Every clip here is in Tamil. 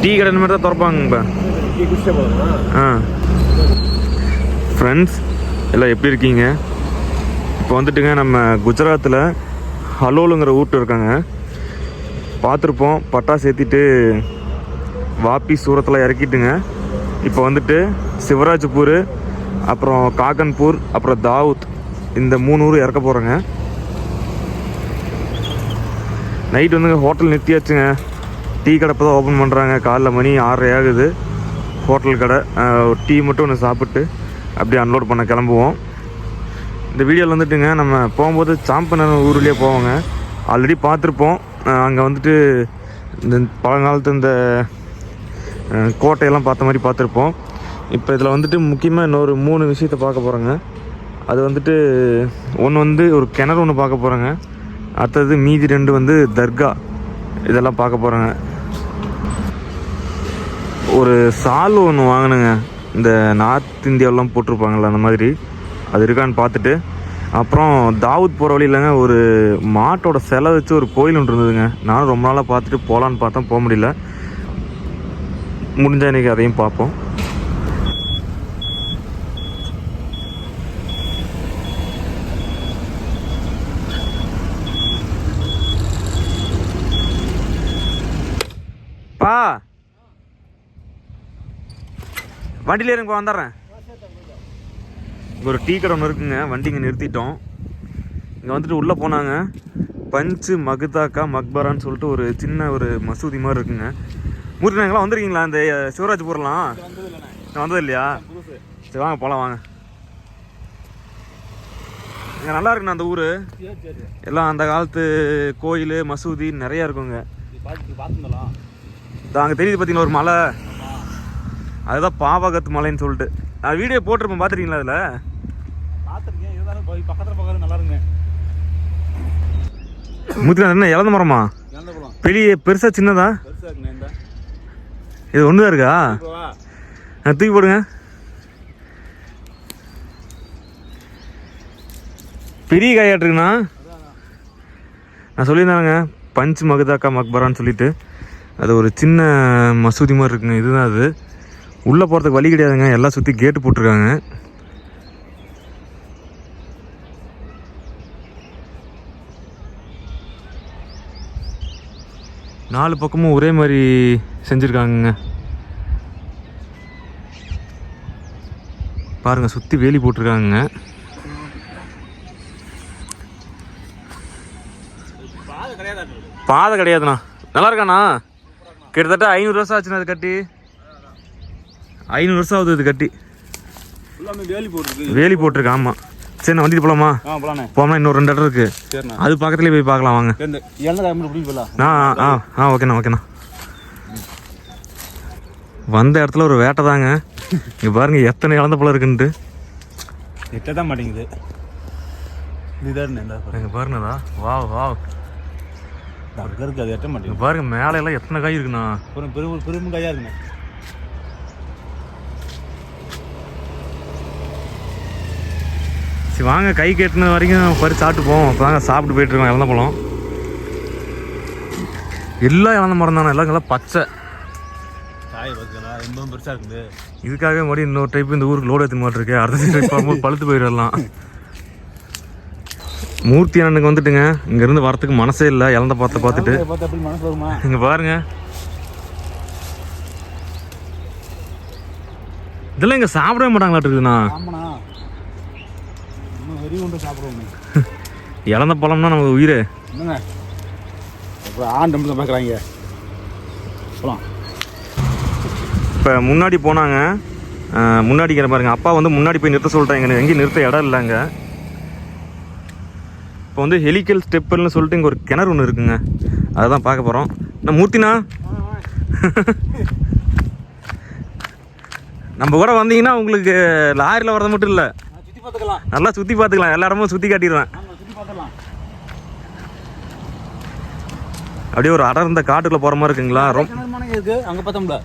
டீ கடை மாதிரி தான் திறப்பாங்க. ஆ ஃப்ரெண்ட்ஸ் எல்லாம் எப்படி இருக்கீங்க? இப்போ வந்துட்டுங்க நம்ம குஜராத்தில் ஹலோலுங்கிற ஊர்ட்டு இருக்காங்க. பார்த்துருப்போம், பட்டாசு ஏற்றிட்டு வாப்பி சூரத்தில் இறக்கிட்டுங்க. இப்போ வந்துட்டு சிவராஜ்பூர், அப்புறம் காகன்பூர், அப்புறம் தாவூத், இந்த 3 ஊர் இறக்க போகிறோங்க. நைட் வந்துங்க ஹோட்டல் நிறுத்தியாச்சுங்க. டீ கடை இப்போ தான் ஓப்பன் பண்ணுறாங்க. காலைல மணி 6:30 ஆகுது. ஹோட்டல் கடை. ஒரு டீ மட்டும் ஒன்று சாப்பிட்டு அப்படியே அன்லோட் பண்ண கிளம்புவோம். இந்த வீடியோவில் வந்துட்டுங்க நம்ம போகும்போது சாம்பன ஊர்லேயே போவோங்க. ஆல்ரெடி பார்த்துருப்போம். அங்கே வந்துட்டு இந்த பழங்காலத்து இந்த கோட்டையெல்லாம் பார்த்த மாதிரி பார்த்துருப்போம். இப்போ இதில் வந்துட்டு முக்கியமாக இன்னொரு 3 விஷயத்தை பார்க்க போகிறோங்க. அது வந்துட்டு ஒன்று வந்து ஒரு கிணறு ஒன்று பார்க்க போகிறோங்க. அடுத்தது மீதி 2 வந்து தர்கா, இதெல்லாம் பார்க்க போகிறோங்க. ஒரு சால் ஒன்று வாங்கினுங்க, இந்த நார்த் இந்தியாவெலாம் போட்டிருப்பாங்கள்ல அந்த மாதிரி, அது இருக்கான்னு பார்த்துட்டு, அப்புறம் தாவூத் போகிற வழியிலங்க ஒரு மாட்டோட சிலை வச்சு ஒரு கோயில் ஒன்று இருந்ததுங்க. நானும் ரொம்ப நாளாக பார்த்துட்டு போகலான்னு பார்த்தேன், போக முடியல. முடிஞ்சால் இன்றைக்கி அதையும் பார்ப்போம். பா வண்டியில இருங்க, வந்துடுறேன். ஒரு டீ கடை ஒன்று இருக்குங்க, வண்டி இங்கே நிறுத்திட்டோம். இங்கே வந்துட்டு உள்ளே போனாங்க பஞ்சு மகுதாக்கா மக்பரான்னு சொல்லிட்டு ஒரு சின்ன ஒரு மசூதி மாதிரி இருக்குங்க. மூர்த்தி எங்கெல்லாம் வந்துருக்கீங்களா? இந்த சிவராஜ்பூர்லாம் வந்தது இல்லையா? சரி வாங்க போகலாம், வாங்க. இங்கே நல்லா இருக்குண்ணா அந்த ஊர். எல்லாம் அந்த காலத்து கோயில் மசூதி நிறையா இருக்குங்க. அங்கே தெரியுது பார்த்தீங்களா ஒரு மலை, அதுதான் பாவகத் மலைன்னு சொல்லிட்டு. நான் வீடியோ போட்டிருப்பேன், பார்த்துருக்கீங்களா? அதில் பார்த்துருக்கேன். இருந்தாலும் பக்கத்தில் பக்கத்தில் நல்லா இருங்க. முத்து என்ன இழந்த மரமா? பெரிய பெருசா சின்னதா? இது ஒன்று தான் இருக்கா? தூக்கி போடுங்க. பெரிய காயாட்டுருக்குண்ணா. நான் சொல்லியிருந்தாங்க பஞ்ச் மகுதாக்கா மக்பரான்னு சொல்லிட்டு. அது ஒரு சின்ன மசூதி மாதிரி இருக்குங்க. இதுதான் அது. உள்ளே போகிறதுக்கு வழி கிடையாதுங்க, எல்லாம் சுற்றி கேட்டு போட்டிருக்காங்க. நாலு பக்கமும் ஒரே மாதிரி செஞ்சுருக்காங்கங்க. பாருங்கள், சுற்றி வேலி போட்டிருக்காங்க. பாதை கிடையாதுண்ணா. நல்லா இருக்காண்ணா. கிட்டத்தட்ட 500 வருஷம் ஆச்சுண்ணா அது கட்டி. 500 வருஷம் ஆகுது இது கட்டி. வேலி போட்டிருக்கு. ஆமாம். சரி, நான் வந்துட்டு போகலாமா? போகலாம். இன்னொரு 2 இடம் இருக்கு, அது பக்கத்துலேயே போய் பார்க்கலாம் வாங்க. ஓகேண்ணா ஓகேண்ணா. வந்த இடத்துல ஒரு வேட்டை தாங்க. இங்கே பாருங்க எத்தனை இழந்த பழம் இருக்குன்ட்டு. எட்டதான் மாட்டேங்குது. பாருங்கதா. வா வா இருக்கு, அது எட்ட மாட்டேங்குது. பாருங்க மேலே எல்லாம் எத்தனை காய் இருக்குண்ணா. பெரும் காயா இருக்குண்ணா. சரி வாங்க, கை கெட்டின வரைக்கும் பறிச்சு சாப்பிட்டு போவோம். அப்போ தாங்க சாப்பிட்டு போயிட்டு இருக்கோம். இழந்த பழம் எல்லாம் இழந்த மரம் தானே. எல்லாம் பச்சை காய் பார்த்துக்கலாம், பெருசாக இருக்குது. இதுக்காகவே மறுபடியும் இன்னொரு டைப் இந்த ஊருக்கு லோடு ஏற்ற மாட்டிருக்கு. அடுத்த டைப் பார்க்கும்போது பழுத்து போயிடலாம். மூர்த்தி அண்ணனுக்கு வந்துட்டுங்க இங்கேருந்து வரத்துக்கு மனசே இல்லை. இழந்த பார்த்த பார்த்துட்டு இங்கே பாருங்க. இதெல்லாம் இங்கே சாப்பிடவே மாட்டாங்களாட்டு இருக்குதுண்ணா. இழந்த பழம்னா நமக்கு உயிர். இப்போ முன்னாடி போனாங்க. முன்னாடிக்கிற பாருங்க, அப்பா வந்து முன்னாடி போய் நிறுத்த சொல்லிட்டாங்க. எங்கேயும் நிறுத்த இடம் இல்லைங்க. இப்போ வந்து ஹெலிக்கல் ஸ்டெப்புன்னு சொல்லிட்டு இங்கே ஒரு கிணறு ஒன்று இருக்குங்க, அதை தான் பார்க்க போகிறோம். நான் மூர்த்தினா நம்ம கூட வந்தீங்கன்னா உங்களுக்கு லாரியில் வரது மட்டும் இல்லை, நல்லா சுற்றி பார்த்துக்கலாம். எல்லா இடமும் சுற்றி காட்டிடுவேன். அப்படியே ஒரு அடர்ந்த காட்டுக்குள்ளே போகிற மாதிரி இருக்குங்களா. ரொம்ப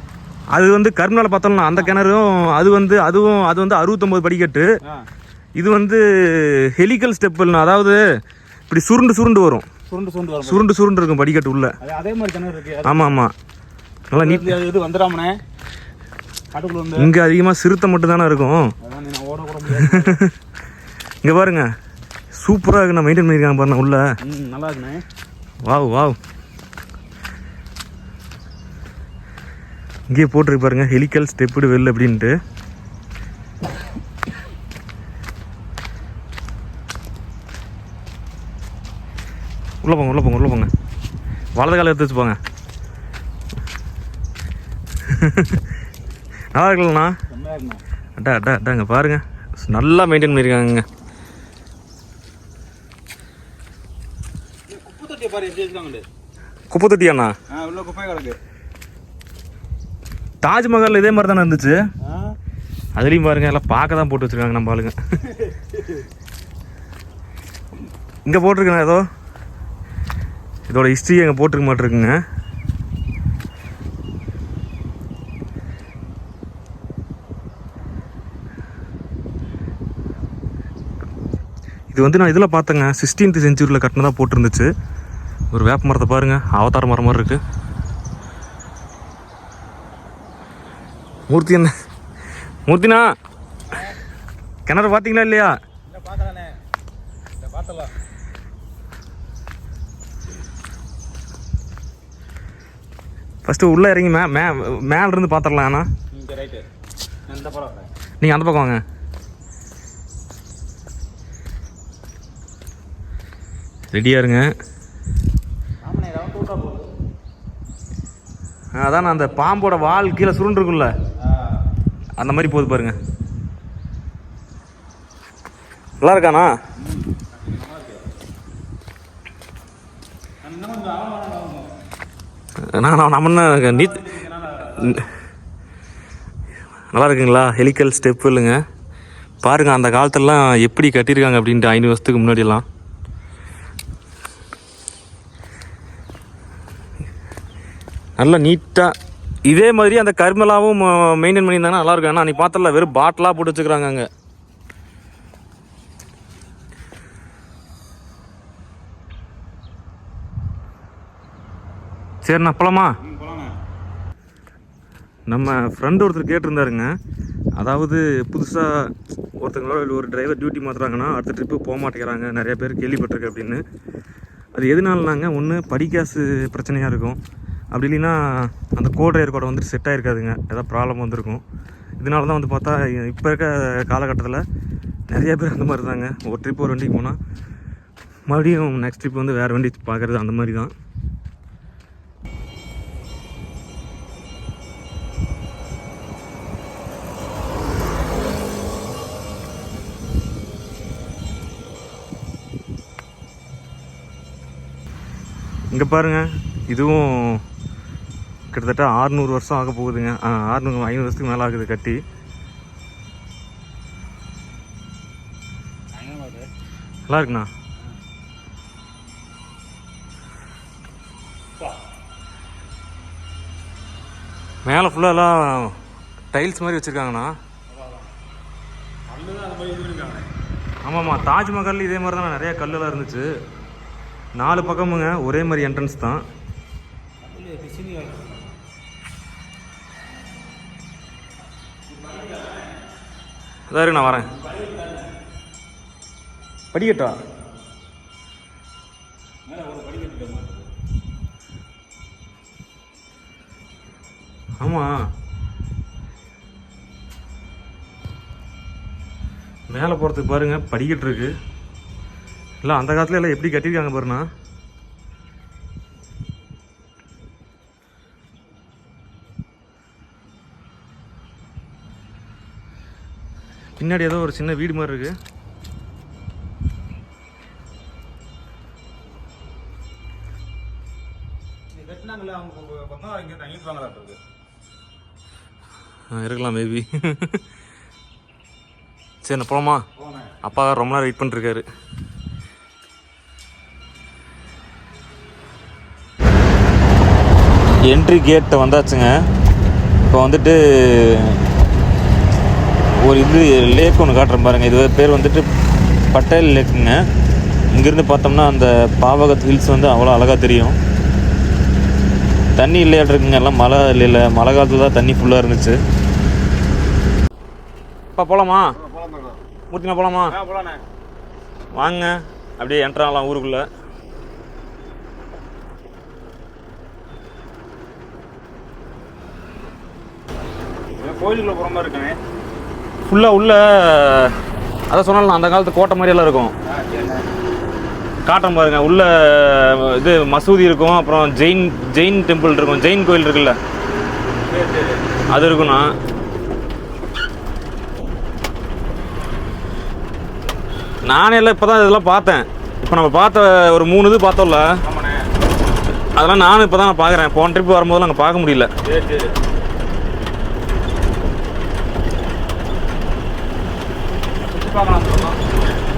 அது வந்து கரும்புனால பார்த்தோம்னா அந்த கிணறும் அது வந்து அது வந்து 69 படிக்கட்டு. இது வந்து ஹெலிக்கல் ஸ்டெப்புன்னு, அதாவது இப்படி சுருண்டு சுருண்டு வரும். சுருண்டு சுருண்டு இருக்கும் படிக்கட்டு உள்ள. அதே மாதிரி கிணறு இருக்கு. ஆமாம் ஆமாம், நல்லா நீட். இது வந்துடாமண்ணே காட்டுக்குள்ள வந்து. இங்கே அதிகமாக சிறுத்தை மட்டும் தானே இருக்கும். இங்கே பாருங்க சூப்பராக இருக்கு. நான் மெயின்டைன் பண்ணியிருக்காங்க பாருங்க உள்ள. நல்லா இருக்குண்ணே. Wow wow. இங்கேயே போட்டிருக்கு பாருங்க ஹெலிக்கல் ஸ்டெப்டு வெல் அப்படின்ட்டு. உள்ளே போங்க உள்ளே போங்க உள்ளே போங்க. வலது காலை எடுத்து வச்சு போங்க. நல்லா இருக்குல்லண்ணா. அட்டா அட்டா அட்டாங்க பாருங்க நல்லா மெயின்டைன் பண்ணியிருக்காங்க. குப்பை தொட்டியாண்ணா? தாஜ்மஹால் இதே மாதிரி தானே இருந்துச்சு. அதுலேயும் பாருங்க எல்லாம் பார்க்க தான் போட்டு வச்சுருக்காங்க நம்ம ஆளுங்க. இங்கே போட்டிருக்கேண்ணா ஏதோ இதோட ஹிஸ்ட்ரி அங்கே போட்டிருக்க மாட்டிருக்குங்க. இது வந்து நான் இதில் பார்த்தேங்க 16th centuryயில் கட்டினதாக போட்டிருந்துச்சு. ஒரு வேப்ப மரத்தை பாருங்கள் அவதார மரம் மாதிரி இருக்குது. மூர்த்தி என்ன மூர்த்தினா கிணறு பார்த்தீங்களா இல்லையா? ஃபஸ்ட்டு உள்ளே இறங்கி மேலேருந்து பார்த்துடலாம். அண்ணா நீங்கள் அந்த பக்கம் வாங்க. ரெடியாக இருங்க. அதான் அந்த பாம்போட வால் கீழே சுருண்டுருக்குல்ல அந்த மாதிரி போகுது பாருங்க. நல்லா இருக்காண்ணா? நம்ம நீட் நல்லா இருக்குங்களா? ஹெலிக்கல் ஸ்டெப் இல்லைங்க பாருங்கள். அந்த காலத்துலலாம் எப்படி கட்டியிருக்காங்க அப்படின்ட்டு 500 வருஷத்துக்கு முன்னாடியெல்லாம். நல்லா நீட்டாக இதே மாதிரி அந்த கர்மலாவும் மெயின்டைன் பண்ணியிருந்தாங்கன்னா நல்லாயிருக்கும். ஏன்னா நீ பார்த்தல வெறும் பாட்டிலாக போட்டு வச்சுக்கிறாங்க அங்கே. சரிண்ணா போலாமா? நம்ம ஃப்ரெண்டு ஒருத்தர் கேட்டிருந்தாருங்க. அதாவது புதுசாக ஒருத்தங்களோட ஒரு டிரைவர் டியூட்டி மாற்றுறாங்கன்னா அடுத்த ட்ரிப்பு போக மாட்டேங்கிறாங்க, நிறைய பேர் கேள்விப்பட்டிருக்கு அப்படின்னு. அது எதுனாலனாங்க, ஒன்று படிக்காசு பிரச்சனையாக இருக்கும், அப்படி இல்லைன்னா அந்த கோட்ரையர் கூட வந்துட்டு செட் ஆகிருக்காதுங்க, ஏதாவது ப்ராப்ளம் வந்திருக்கும். இதனால தான் வந்து பார்த்தா இப்போ இருக்க காலகட்டத்தில் நிறைய பேர் அந்த மாதிரி தாங்க. ஒரு ட்ரிப் ஒரு வண்டிக்கு போனால் மறுபடியும் நெக்ஸ்ட் ட்ரிப் வந்து வேறு வண்டி பார்க்குறது அந்த மாதிரி தான். இங்கே பாருங்கள், இதுவும் கிட்டத்தட்ட 600 வருஷம் ஆக போகுதுங்க. 500 வருஷத்துக்கு மேலே ஆகுது கட்டி. நல்லா இருக்குண்ணா. மேலே ஃபுல்லாலாம் டைல்ஸ் மாதிரி வச்சுருக்காங்கண்ணா. ஆமாம்மா, தாஜ்மஹால் இதே மாதிரி தான் நிறையா கல்லெல்லாம் இருந்துச்சு. 4 பக்கமுங்க ஒரே மாதிரி என்ட்ரன்ஸ் தான். அதான் நான் வரேன். படிக்கட்டா? ஆமாம், மேலே போகிறதுக்கு பாருங்க படிக்கட்டு இருக்கு. இல்லை அந்த காலத்துல எல்லாம் எப்படி கட்டியிருக்காங்க பாருண்ணா. பின்னாடி ஏதோ ஒரு சின்ன வீடு மாதிரி இருக்கு. இருக்கலாம் மேபி. சரி நான் போலாமா? அப்பா ரொம்ப நேரம் வெயிட் பண்ணிருக்காரு. என்ட்ரி கேட்டை வந்தாச்சுங்க. இப்போ வந்துட்டு ஒரு இது லேக் ஒன்று காட்டுறேன் பாருங்கள். இது பேர் வந்துட்டு பட்டேல் லேக்குங்க. இங்கேருந்து பார்த்தோம்னா அந்த பாவகத் ஹில்ஸ் வந்து அவ்வளோ அழகாக தெரியும். தண்ணி இல்லையாட்டிருக்குங்க, எல்லாம் மழை இல்லை, மழை காலத்தில் தான் தண்ணி ஃபுல்லாக இருந்துச்சு. இப்போ போகலாமா? மூர்த்தினா போகலாமா? வாங்க, அப்படியே என்ட்ராகலாம் ஊருக்குள்ளே. கோயிலுக்குள்ள போகிற மாதிரி இருக்கேன். ஃபுல்லாக உள்ள அதான் சொன்னாலும் அந்த காலத்து கோட்டை மாதிரியெல்லாம் இருக்கும். காட்டுறேன் பாருங்க. உள்ள இது மசூதி இருக்கும், அப்புறம் ஜெயின் டெம்பிள் இருக்கும், ஜெயின் கோயில் இருக்குல்ல அது இருக்குண்ணா. நானே எல்லாம் இப்போ தான் இதெல்லாம் பார்த்தேன். இப்போ நம்ம பார்த்த ஒரு 3 இது பார்த்தோம்ல, அதெல்லாம் நானும் இப்போ தான் நான் பார்க்குறேன். போன ட்ரிப் வரும்போதெல்லாம் அங்கே பார்க்க முடியல.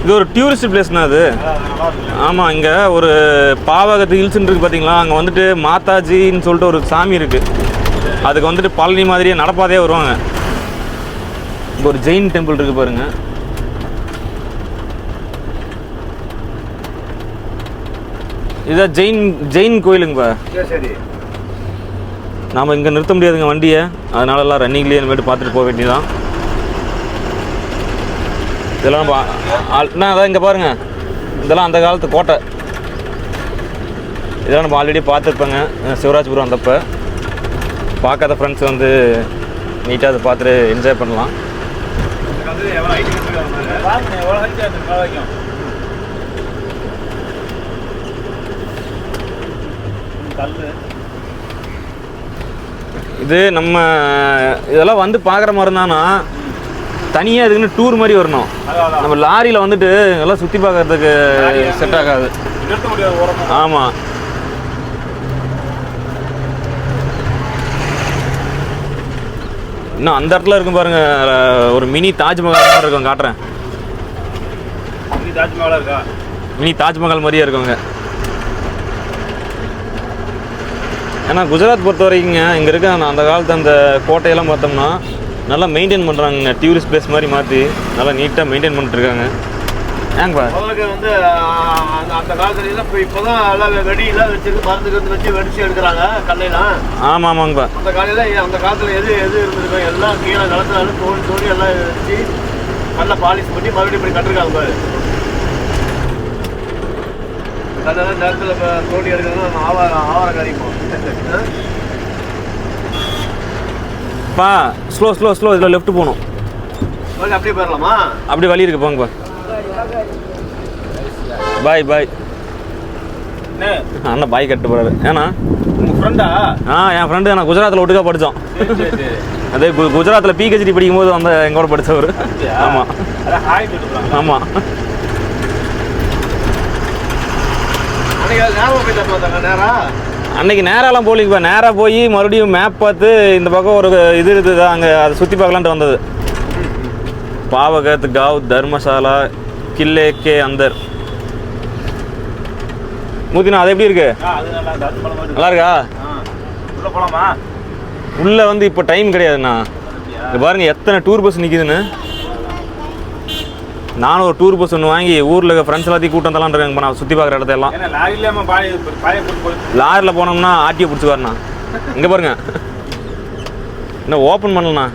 இது ஒரு டூரிஸ்ட் பிளேஸ்னா அது. ஆமாம், இங்கே ஒரு பாவகத்து ஹில்ஸ்ன்னு இருக்குது பார்த்தீங்களா, அங்கே வந்துட்டு மாதாஜின்னு சொல்லிட்டு ஒரு சாமி இருக்குது. அதுக்கு வந்துட்டு பழனி மாதிரியே நடப்பாதையே வருவாங்க. இங்கே ஒரு ஜெயின் டெம்பிள் இருக்குது பாருங்க. இதுதான் ஜெயின் கோயிலுங்கப்பா. சரி, நாம் இங்கே நிறுத்த முடியாதுங்க வண்டியை, அதனால எல்லாம் ரன்னிங்லேயே இனிமேட்டு பார்த்துட்டு போக வேண்டியதான். இதெல்லாம் நம்ம அதான் இங்கே பாருங்கள், இதெல்லாம் அந்த காலத்து கோட்டை. இதெல்லாம் நம்ம ஆல்ரெடி பார்த்துருப்பேங்க சிவராஜ்புரம் வந்தப்போ. பார்க்காத ஃப்ரெண்ட்ஸ் வந்து நீட்டாக அதை பார்த்துட்டு என்ஜாய் பண்ணலாம். இது நம்ம இதெல்லாம் வந்து பார்க்குற மாதிரி இருந்தானா தனியாக இதுக்குன்னு டூர் மாதிரி வரணும். நம்ம லாரியில் வந்துட்டு எல்லாம் சுற்றி பார்க்கறதுக்கு செட் ஆகாது. ஆமாம், இன்னும் அந்த இடத்துல இருக்கும் பாருங்க, ஒரு மினி தாஜ்மஹால் இருக்கும். காட்டுறேன். மினி தாஜ்மஹால் மாதிரியே இருக்குங்க. ஏன்னா குஜராத் பொறுத்த வரைக்குங்க இங்கே இருக்க அந்த காலத்து அந்த கோட்டையெல்லாம் பார்த்தோம்னா நல்லா மெயின்டைன் பண்ணுறாங்க. டூரிஸ்ட் பிளேஸ் மாதிரி மாற்றி நல்லா நீட்டாக மெயின்டைன் பண்ணிட்டுருக்காங்க. ஏங்கப்பா வந்து அந்த காலத்துல இப்போதான் எல்லாம் வெடியெல்லாம் வச்சுருக்கு, மருந்து வச்சு வெடிச்சு எடுக்கிறாங்க கல்லையெல்லாம். ஆமாம் ஆமாங்கப்பா. அந்த காலத்தில் எது இருந்திருக்கோம் எல்லாம் கீழே கலந்தாலும் தோண்டி எல்லாம் வச்சு நல்லா பாலிஷ் பண்ணி மறுபடியும் இப்படி கட்டிருக்காங்க பாரு. அதெல்லாம் நேரத்தில் தோண்டி எடுக்கிறதுனா ஆவார காரியம். பா ஸ்லோ இதில் லெஃப்ட் போகணும். அப்படியே போயிடலாமா? அப்படி வழி இருக்கு, போங்கப்பா. பாய் அண்ணா பாய் கட்டு போகிறாரு. ஏன்னா உங்கள் ஃப்ரெண்டா? என் ஃப்ரெண்டு. நான் குஜராத்தில் ஒட்டுக்கா படித்தோம். அதே குஜராத்தில் பிஹெச்டி படிக்கும்போது வந்து எங்கூட படித்தவர். ஆமாம் ஆமாம். அன்னைக்கு நேராலாம் போலிங்கப்பா. நேராக போய் மறுபடியும் மேப் பார்த்து இந்த பக்கம் ஒரு இது இருக்குது, அங்கே அதை சுற்றி பார்க்கலான்ட்டு வந்தது. பாவகத் காவ் தர்மசாலா கில்லே கே அந்தர். மூத்தினா அது எப்படி இருக்கு? நல்லா இருக்கா? உள்ள வந்து இப்போ டைம் கிடையாதுண்ணா. இங்கே பாருங்க எத்தனை டூர் பஸ் நிற்கிதுன்னு. நானும் ஒரு டூர் பஸ் ஒன்று வாங்கி ஊரில் இருக்க ஃப்ரெண்ட்ஸ் எல்லாத்தையும் கூட்டம் தரலாம் இருக்காங்க. நான் சுற்றி பார்க்குற இடத்தையெல்லாம் லாரியில் போனோம்னா ஆட்டியை பிடிச்சி வரண்ணா. இங்கே பாருங்க, இன்னும் ஓப்பன் பண்ணலண்ணா.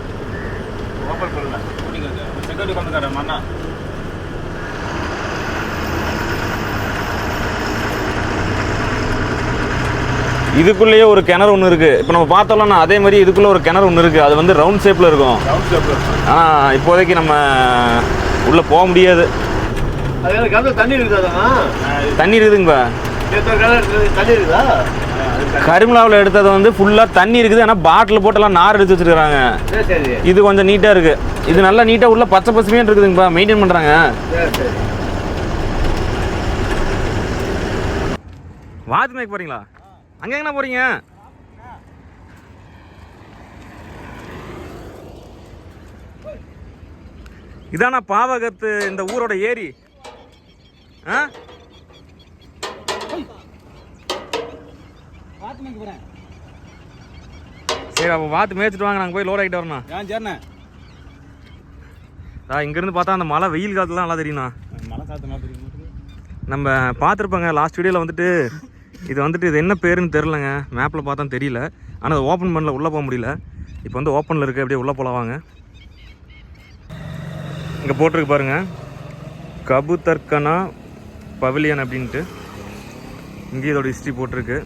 இதுக்குள்ளேயே ஒரு கிணறு ஒன்று இருக்குது. இப்போ நம்ம பார்த்தோம்னா அதே மாதிரி இதுக்குள்ளே ஒரு கிணறு ஒன்று இருக்குது. அது வந்து ரவுண்ட் ஷேப்பில் இருக்கும். ஆனால் இப்போதைக்கு நம்ம உள்ளே போக முடியாது. தண்ணி இருக்குதா? தண்ணி இருக்குதுங்கப்பா. தண்ணி இருக்குதா? கரிமலாவில் எடுத்தது வந்து ஃபுல்லாக தண்ணி இருக்குது. ஆனால் பாட்டில் போட்டெல்லாம் நார் எடுத்து வச்சுருக்காங்க. இது கொஞ்சம் நீட்டாக இருக்குது. இது நல்லா நீட்டாக உள்ள பச்சை பசுமையாக இருக்குதுங்கப்பா. மெயின்டைன் பண்ணுறாங்க. வாத்து மேய்க்க போகிறீங்களா? அங்கே எங்கண்ணா போகிறீங்க? இதானா பாவகத்து இந்த ஊரோட ஏரி? சரி, அப்போ வாத்து மேய்ச்சிட்டு வாங்க, நாங்கள் போய் லோட் ஆகிட்டு வரணும். சரிண்ணே. இங்கேருந்து பார்த்தா அந்த மழை வெயில் காலத்துலாம் நல்லா தெரியும்ண்ணா. மழை காற்று தெரியும். நம்ம பார்த்துருப்பாங்க லாஸ்ட் வீடியோவில் வந்துட்டு இது வந்துட்டு இது என்ன பேருன்னு தெரிலங்க, மேப்பில் பார்த்தா தெரியல. ஆனால் அது ஓப்பன் பண்ணல, உள்ளே போக முடியல. இப்போ வந்து ஓப்பனில் இருக்குது, அப்படியே உள்ளே போகலாம் வாங்க. இங்கே போட்டிருக்கு பாருங்கள், கபுதர்கனா பவிலியன் அப்படின்ட்டு. இங்கே இதோட ஹிஸ்ட்ரி போட்டிருக்கு.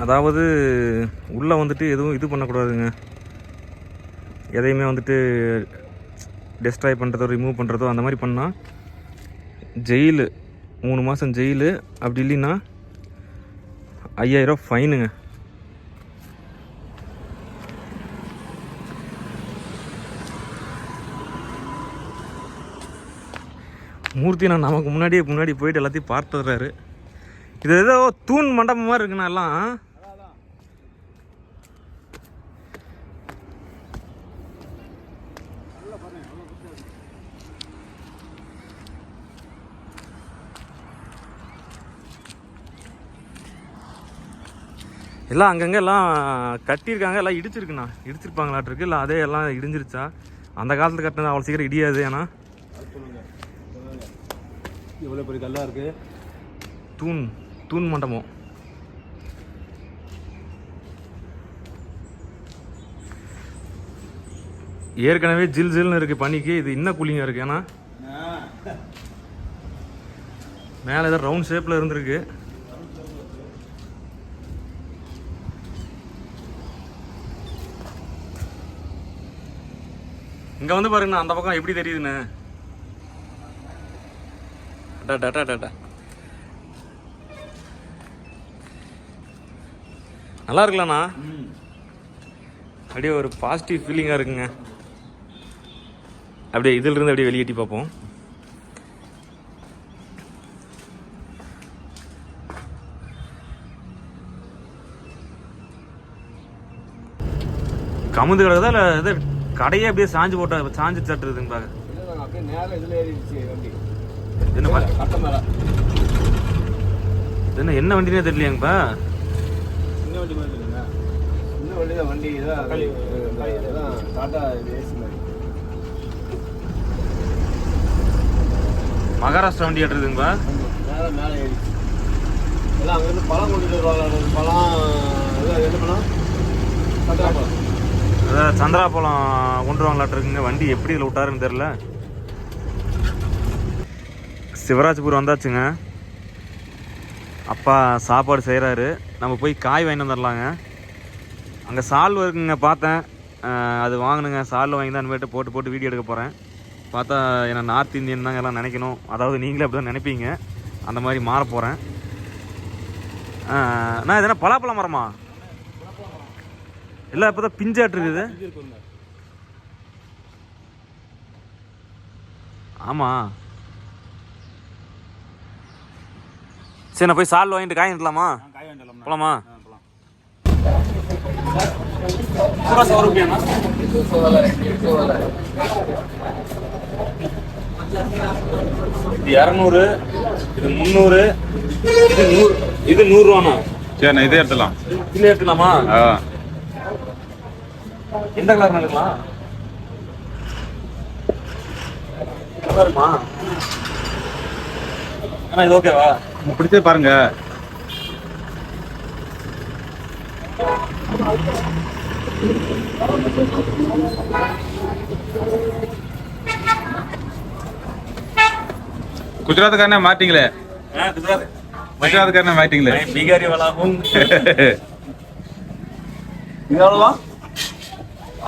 அதாவது உள்ளே வந்துட்டு எதுவும் இது பண்ணக்கூடாதுங்க, எதையுமே வந்துட்டு டெஸ்ட்ராய் பண்ணுறதோ ரிமூவ் பண்ணுறதோ அந்த மாதிரி பண்ணால் ஜெயிலு, 3 மாதம் ஜெயிலு, அப்படி இல்லைன்னா 5000 ஃபைனுங்க. மூர்த்தி நான் நமக்கு முன்னாடி போயிட்டு எல்லாத்தையும் பார்த்துடுறாரு. இது ஏதோ தூண் மண்டபம் மாதிரி இருக்குண்ணா எல்லாம். எல்லாம் அங்கங்கே எல்லாம் கட்டியிருக்காங்க, எல்லாம் இடிச்சிருக்குண்ணா, இடிச்சிருப்பாங்களாட்டிருக்கு. இல்லை அதே எல்லாம் இடிஞ்சிருச்சா? அந்த காலத்தில் கட்டினது அவ்வளோ சீக்கிரம் இடியாது. ஏன்னா இவ்வளோ பெரிய கல்லாக இருக்குது. தூண் மண்டபம். ஏற்கனவே ஜில்னு இருக்குது பனிக்கு, இது இன்னும் கூலிங்காக இருக்குது. ஏன்னா மேலே ஏதோ ரவுண்ட் ஷேப்பில் இருந்திருக்கு. இங்கே வந்து பாருங்கண்ணா, அந்த பக்கம் எப்படி தெரியுதுண்ணே. டாடா நல்லா இருக்கலாண்ணா, அப்படியே ஒரு பாசிட்டிவ் ஃபீலிங்காக இருக்குங்க. அப்படியே இதிலிருந்து அப்படியே வெளியேட்டி பார்ப்போம். கமுந்து கிடக்குதா இல்லை இது கடையே அப்படியே சாஞ்சு தட்டுறதுங்க பாக்க. அப்படியே நேரம் இதில் ஏறிடுச்சு வண்டி. என்ன வண்டினே தெரியலையாங்கப்பா. சின்ன வண்டி மாதிரி இல்லைங்க, சின்ன வண்டி தான். வண்டி இதான் டாடா ஏசி மாதிரி. மகாராஷ்டிரா வண்டி ஏற்றுதுங்கப்பா. நேரம் மேலே ஏறிடுச்சு. எல்லாம் அங்கேருந்து பழம் கொண்டு வருவாங்க. பழம் என்ன பழம்? சந்திராபழம். அதான் சந்திராபழம் கொண்டு வாங்கலாட்டிருக்குங்க. வண்டி எப்படி இதில் விட்டாருன்னு தெரில. சிவராஜ்பூர் வந்தாச்சுங்க. அப்பா சாப்பாடு செய்கிறாரு, நம்ம போய் காய் வாங்கிட்டு வந்துடலாங்க. அங்கே சால்வ் இருக்குங்க, பார்த்தேன். அது வாங்கணுங்க, சால்வ் வாங்கி தான் போய்ட்டு போட்டு வீடியோ எடுக்க போகிறேன். பார்த்தா என்ன நார்த் இந்தியன் தாங்க எல்லாம் நினைக்கணும். அதாவது நீங்களே அப்படி தான் நினைப்பீங்க, அந்த மாதிரி மாற போகிறேன். நான் எதனா பலாப்பழ மரமா இல்லை, இப்போ தான் பிஞ்சாட்டு இருக்குது. ஆமாம், சரி நான் போய் சால் வாங்கிட்டு காய் வாங்கிடலாமா? போலாமா? இது 200, இது 300, இது 100 ரூபாண்ணா. சரிண்ணா, இதே எடுத்துலாம். இதே எடுத்துலாமா? எந்த கலர் எடுக்கலாம்? கலருமா? அண்ணா இது ஓகேவா? பிடிச்சே பாருங்க. குஜராத்துக்காரனே மாட்டீங்களே. குஜராத்துக்காரனே மாட்டீங்களே. பீகாரி வளாகம். இது எவ்வளோவா?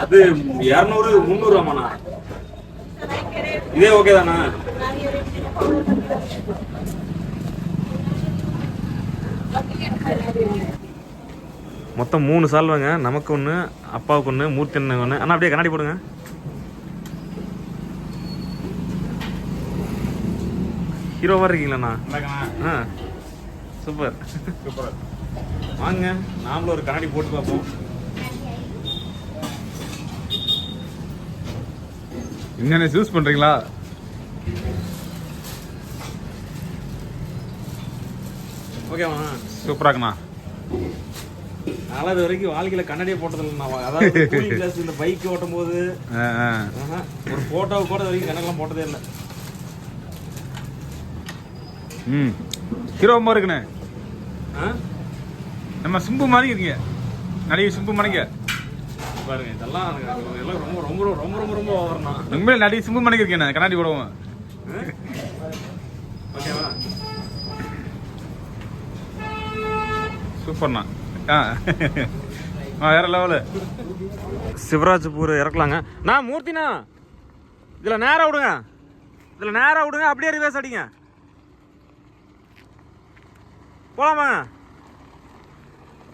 அது 200, 300 ரூபாண்ணா. இதே ஓகே தானே? மொத்தம் 3 சால்வைங்க. நமக்கு ஒன்று, அப்பாவுக்கு ஒன்று, மூர்த்தி அண்ணன் ஒன்று. அண்ணா அப்படியே கண்ணாடி போடுங்க. ஹீரோவாக இருக்கீங்களாண்ணா? ஆ சூப்பர் சூப்பர். வாங்க நாமளும் ஒரு கண்ணாடி போட்டு பார்ப்போம். என்னென்ன யூஸ் பண்ணுறீங்களா? ஓகேவா? சூப்பராகண்ணா. அதனால இது வரைக்கும் வாழ்க்கையில் கண்ணாடியே போட்டதில்லைண்ணா. அதாவது கூலிங் கிளாஸ் இந்த பைக் ஓட்டும் போது ஒரு ஃபோட்டோவை கூட வரைக்கும் கணக்கெல்லாம் போட்டதே இல்லை. ம் ஹீரோமா இருக்குண்ணே. நம்ம சிம்பு மாதிரி இருக்கீங்க, நடிகை சிம்பு மாதிரிங்க பாருங்க. இதெல்லாம் எல்லாம் ரொம்ப ரொம்ப ரொம்ப ரொம்ப ரொம்ப ஓவர்னா. உண்மையில நடிகை சிம்பு மாதிரி இருக்கேன், கண்ணாடி போடுவோம். ஓகேவா? சூப்பர்ண்ணா. வேற லெவலு. சிவராஜ்பூர் இறக்கலாங்க. நான் மூர்த்தினா இதில் நேராக விடுங்க, இதில் நேராக விடுங்க, அப்படியே ரிவர்ஸ் அடிங்க. போலாமாங்க,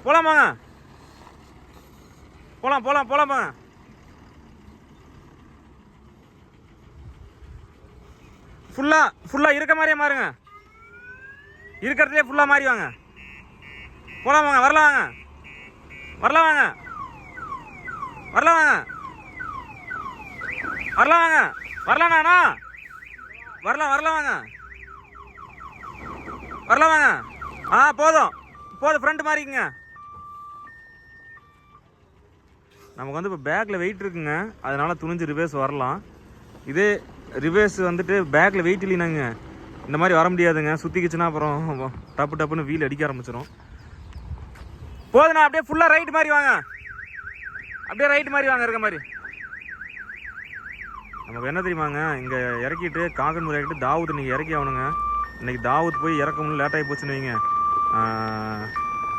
போலாமாங்க, போலாம் போலாம் போலாமாங்க. ஃபுல்லாக இருக்க மாதிரியே மாறுங்க, இருக்கிறதுலே ஃபுல்லாக மாறி வாங்க. போலாம் வாங்க, வரலாம் வாங்க, வரலாம் வாங்க, வரலாம் வாங்க, வரலாம் வாங்க, வரலாண்ணா, வரலாம் வரலாம் வாங்க, வரலாம் வாங்க. போதும் போதும், ஃப்ரண்ட் மாறிக்குங்க. நமக்கு வந்து இப்போ பேக்கில் வெயிட் இருக்குங்க, அதனால துணிஞ்சு ரிவர்ஸ் வரலாம். இதே ரிவர்ஸ் வந்துட்டு பேக்கில் வெயிட் இல்லைனாங்க இந்த மாதிரி வர முடியாதுங்க. சுற்றிக்கிச்சுன்னா அப்புறம் டப்பு டப்புன்னு வீல் அடிக்க ஆரம்பிச்சிடும். போதுண்ணா, அப்படியே ஃபுல்லாக ரைட் மாதிரி வாங்க, அப்படியே ரைட் மாதிரி வாங்க, இருக்க மாதிரி. நமக்கு என்ன தெரியுமாங்க, இங்கே இறக்கிட்டு காக்கன்முறை இறக்கிட்டு தாவூத் இன்றைக்கி இறக்கி ஆகணுங்க. இன்றைக்கி தாவூத் போய் இறக்கணும்னு லேட் ஆகி போச்சுன்னு வைங்க,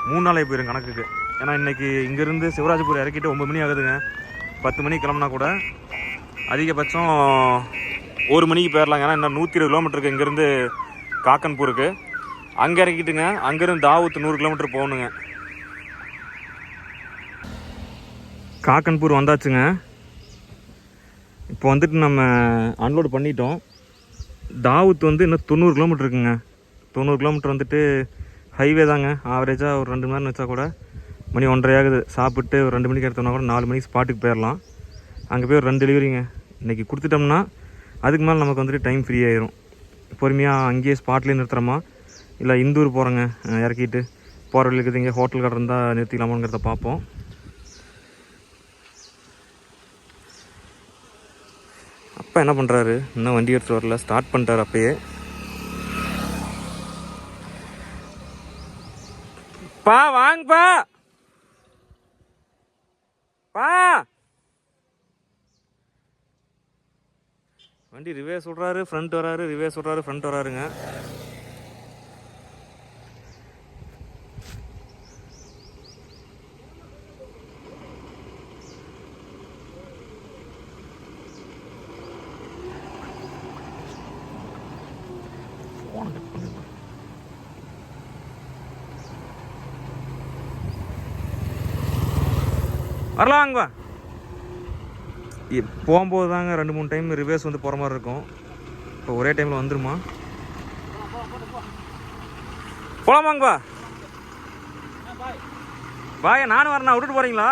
3 நாள் ஆகி போயிடும் கணக்குக்கு. ஏன்னா இன்றைக்கி இங்கேருந்து சிவராஜ்பூர் இறக்கிட்டு 9 மணி ஆகுதுங்க. 10 மணிக்கு கிளம்புனா கூட அதிகபட்சம் 1 மணிக்கு போயிடலாங்க. ஏன்னா இன்னும் 120 கிலோமீட்டருக்கு இங்கேருந்து காக்கன்பூருக்கு. அங்கே இறக்கிட்டுங்க, அங்கேருந்து தாவூத் 100 கிலோமீட்டர் போகணுங்க. காக்கன்பூர் வந்தாச்சுங்க. இப்போ வந்துட்டு நம்ம அன்லோடு பண்ணிட்டோம். தாவூத் வந்து இன்னும் 90 கிலோமீட்டர் இருக்குங்க. 90 கிலோமீட்டர் வந்துட்டு ஹைவே தாங்க. ஆவரேஜாக ஒரு 2 மணி நேரம் வச்சா கூட மணி 1:30 ஆகுது. சாப்பிட்டு ஒரு 2 மணிக்கு எடுத்தோம்னா கூட 4 மணிக்கு ஸ்பாட்டுக்கு போயிடலாம். அங்கே போய் ஒரு 2 டெலிவரிங்க இன்றைக்கி கொடுத்துட்டோம்னா அதுக்கு மேலே நமக்கு வந்துட்டு டைம் ஃப்ரீ ஆயிரும். பொறுமையாக அங்கேயே ஸ்பாட்லேயே நிறுத்துகிறோமா, இல்லை இந்தூர் போகிறோங்க இறக்கிட்டு போகிற வழி இருக்குது, இங்கே ஹோட்டல் கடை இருந்தால் நிறுத்திக்கலாமாங்கிறத பார்ப்போம். அப்பா என்ன பண்ணுறாரு, இன்னும் வண்டி எடுத்துகிட்டு வரல, ஸ்டார்ட் பண்ணிட்டார் அப்பயே. பா வாங்கப்பா, பா வண்டி ரிவேர்ஸ் விட்றாரு, ஃப்ரண்ட் வராரு, ரிவேர்ஸ் விட்றாரு, ஃப்ரண்ட் வராருங்க. வரலாம் வாங்க. போகும்போது தாங்க 2-3 டைம் ரிவர்ஸ் வந்து போகிற மாதிரி இருக்கும். இப்போ ஒரே டைமில் வந்துருமா? போகலாமாங்கப்பா? பாயா, நானும் வரேண்ணா, விட்டுட்டு போகிறீங்களா?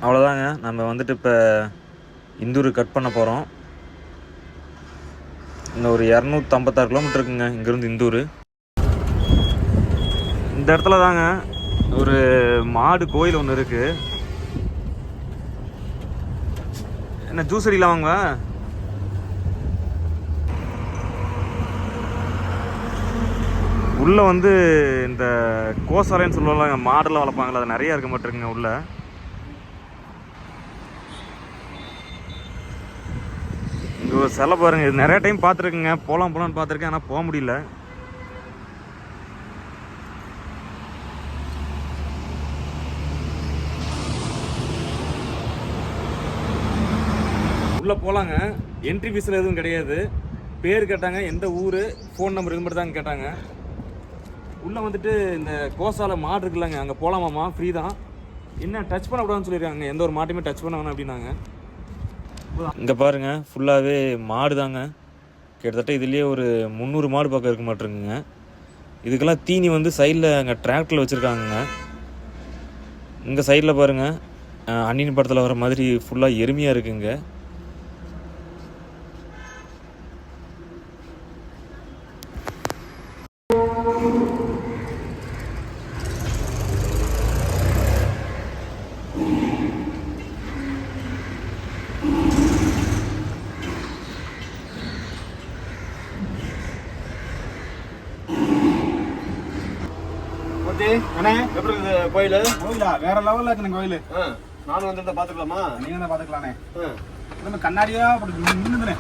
அவ்வளோதாங்க, நம்ம வந்துட்டு இப்போ இந்தூர் கட் பண்ண போகிறோம். இன்னும் ஒரு 256 கிலோமீட்டர் இருக்குங்க இங்கேருந்து இந்தூர். இந்த இடத்துல தாங்க ஒரு மாடு கோயில் ஒன்று இருக்குது. என்ன ஜூஸ் அடிக்கலாம் வாங்க. உள்ளே வந்து இந்த கோசாலைன்னு சொல்லுவாங்க, மாடெல்லாம் வளர்ப்பாங்களா, அது நிறையா இருக்க மாட்டிருக்குங்க உள்ளே. இங்கே ஒரு சிலை பாருங்க, இது நிறைய டைம் பார்த்துருக்குங்க, போகலான்னு பார்த்துருக்கேன், ஆனால் போக முடியல. உள்ளே போகலாங்க. என்ட்ரி ஃபீஸில் எதுவும் கிடையாது. பேர் கேட்டாங்க, எந்த ஊர், ஃபோன் நம்பர் இது மட்டும் தாங்க கேட்டாங்க. உள்ளே வந்துட்டு இந்த கோசாலை மாடு இருக்குல்லங்க, அங்கே போகலாமாம்மா, ஃப்ரீ தான். என்ன டச் பண்ணக்கூடாதுன்னு சொல்லியிருக்காங்க, எந்த ஒரு மாட்டையுமே டச் பண்ண வேணாம் அப்படின்னாங்க. இங்கே பாருங்கள், ஃபுல்லாகவே மாடு தாங்க. கிட்டத்தட்ட இதுலேயே ஒரு 300 மாடு பக்கம் இருக்க மாட்டேங்குங்க. இதுக்கெல்லாம் தீனி வந்து சைடில் அங்கே டிராக்டரில் வச்சுருக்காங்க. இங்கே சைடில் பாருங்கள், அன்னியின் படத்தில் வர மாதிரி ஃபுல்லாக எருமையாக இருக்குங்க. கோயில் கோயிலா வேற லெவல்ல இருக்குண்ணே கோயில். நானும் வந்துட்டு பார்த்துக்கலாமா? நீங்க தான் பாத்துக்கலானே. நம்ம கண்ணாடியா அப்படி நின்னுதுனே.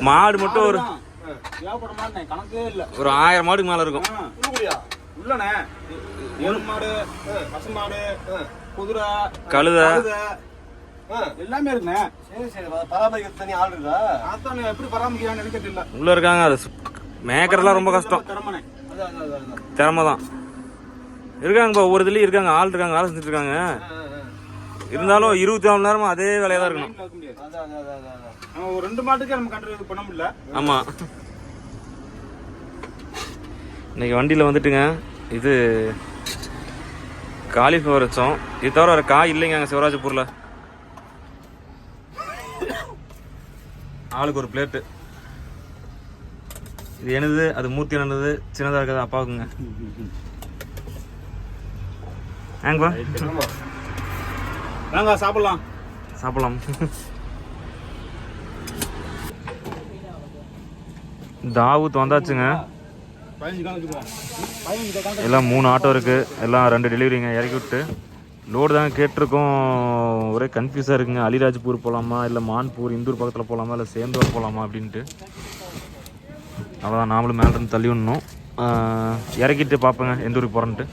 மாடு மட்டும் ஒரு ஏகப்பட்ட மாடுண்ணே, கணக்கே இல்ல. ஒரு 1000 மாடுக்கு மேல இருக்கும். உள்ளண்ணே எருமை மாடு, பசு மாடு, குதிரை, கழுதை எல்லாமே இருக்குண்ணே. சரி சரி, பராமரிக்கிறது தனி ஆள் இருக்கா? அதான் எப்படி பராமரிக்கிறான்னு எனக்கு தெரியல. உள்ள இருக்காங்க. அது மேய்க்கிறதுலாம் ரொம்ப கஷ்டம். திறமனே திறமை தான் இருக்காங்க. ஒவ்வொரு இதுலயும் இருக்காங்க, ஆள் இருக்காங்க, வேலை செஞ்சுட்டு இருக்காங்க. இருந்தாலும் 24 மணி நேரமும் அதே வேலையா தான் இருக்கணும். நம்ம ஒரு 2 மாட்டுக்கே நம்ம கண்ட்ரோல் பண்ண முடியல. ஆமா. இன்னைக்கு வண்டியில வந்துட்டுங்க, இது காலிஃப்ளவர் வச்சோம். இது தவிர வேற காய் இல்லைங்க அங்கே சிவராஜபூர்ல. ஆளுக்கு ஒரு பிளேட்டு. இது என்னது, அது மூர்த்தி என்னது, சின்னதாக இருக்குது அப்பாவுக்குங்க. ஏங்கப்பா வாங்க சாப்பிடலாம். சாப்பிடலாம். தாவூத் வந்தாச்சுங்க. எல்லாம் 3 ஆட்டோ இருக்கு, எல்லாம் 2 டெலிவரிங்க. இறக்கி விட்டு லோடு தாங்க கேட்டிருக்கோம். ஒரே கன்ஃபியூஸாக இருக்குங்க. அலிராஜ்பூர் போகலாமா, இல்லை மான்பூர் இந்தூர் பக்கத்தில் போகலாமா, இல்லை சேந்தூர் போகலாமா அப்படின்ட்டு. அவ்வளோதான், நாமளும் மேலே இருந்து தள்ளி விடணும். இறக்கிட்டு பார்ப்பேங்க எந்த ஊருக்கு போகிறேன்ட்டு.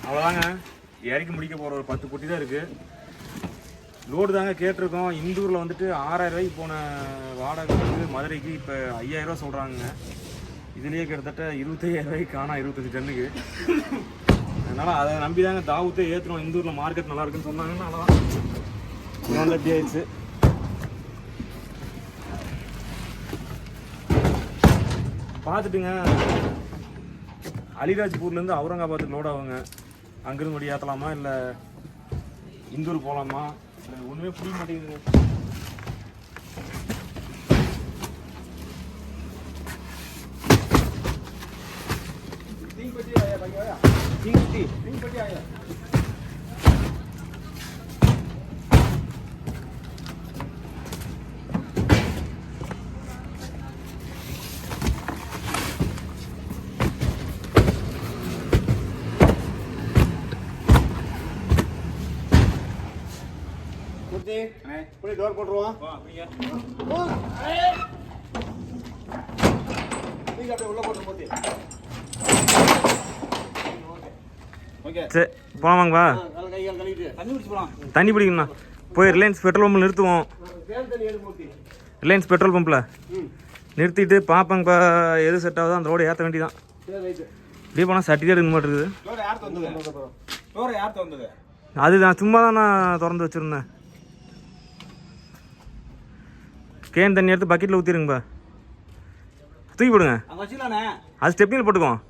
அவ்வளோதாங்க, இறக்கி முடிக்க போகிற ஒரு 10 குட்டி தான் இருக்குது. லோடு தாங்க கேட்டிருக்கோம். இந்தூரில் வந்துட்டு 6000 ரூபாய்க்கு போன வாடகை வந்து மதுரைக்கு இப்போ 5000 ரூபா சொல்கிறாங்க. இதுலேயே கிட்டத்தட்ட 25,000 ரூபாய்க்கு காணா 25 டன்னுக்கு. அதனால் அதை நம்பி தாங்க தாவூத்தே ஏற்றுறோம். இந்தூரில் மார்க்கெட் நல்லா இருக்குன்னு சொன்னாங்கன்னா அவ்வளோதான் லட்டி ஆயிடுச்சு. பார்த்துட்டுங்க, அலிராஜ்பூர்லேருந்து அவுரங்காபாத்துக்கு லோட் ஆகுங்க. அங்கேருந்து வழி ஏற்றலாமா, இல்லை இந்தூர் போகலாமா, இல்லை ஒன்றுமே புரிய மாட்டேங்குது. டோர் போட்டுருவோம். உள்ள போட்டு சரி போகலாமாங்கப்பா. தண்ணி பிடிக்கணுண்ணா. போய் ரிலையன்ஸ் பெட்ரோல் பம்பில் நிறுத்துவோம். ரிலையன்ஸ் பெட்ரோல் பம்பில் நிறுத்திட்டு பார்ப்பேங்கப்பா, எது செட் ஆகுதோ அந்த ரோடு ஏற்ற வேண்டியதான். இப்படியே போனால் சர்டிஃபிகேட் இருக்க மாட்டேங்குது. அது நான் சும்மா தான் நான் திறந்து வச்சுருந்தேன். கேன் தண்ணி எடுத்து பக்கெட்டில் ஊற்றிடுங்கப்பா. தூக்கி போடுங்க. அது ஸ்டெப்னியில் போட்டுக்குவோம்.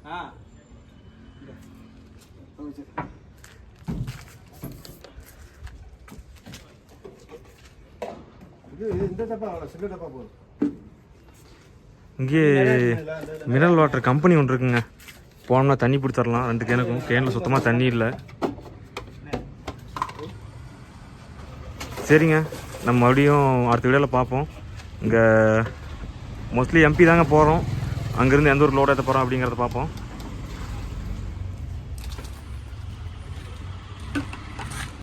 இங்கே மினரல் வாட்டர் கம்பெனி ஒன்று இருக்குங்க. போனோம்னா தண்ணி பிடிச்சிடலாம். 2 கேனுக்கும். கேனில் சுத்தமாக தண்ணி இல்லை. சரிங்க, நம்ம மறுபடியும் அடுத்த வீடியோவில் பார்ப்போம். இங்கே மோஸ்ட்லி எம்பி தாங்க போகிறோம். அங்கேருந்து எந்த ஒரு லோட் ஏற்ற போகிறோம் அப்படிங்கிறத பார்ப்போம்.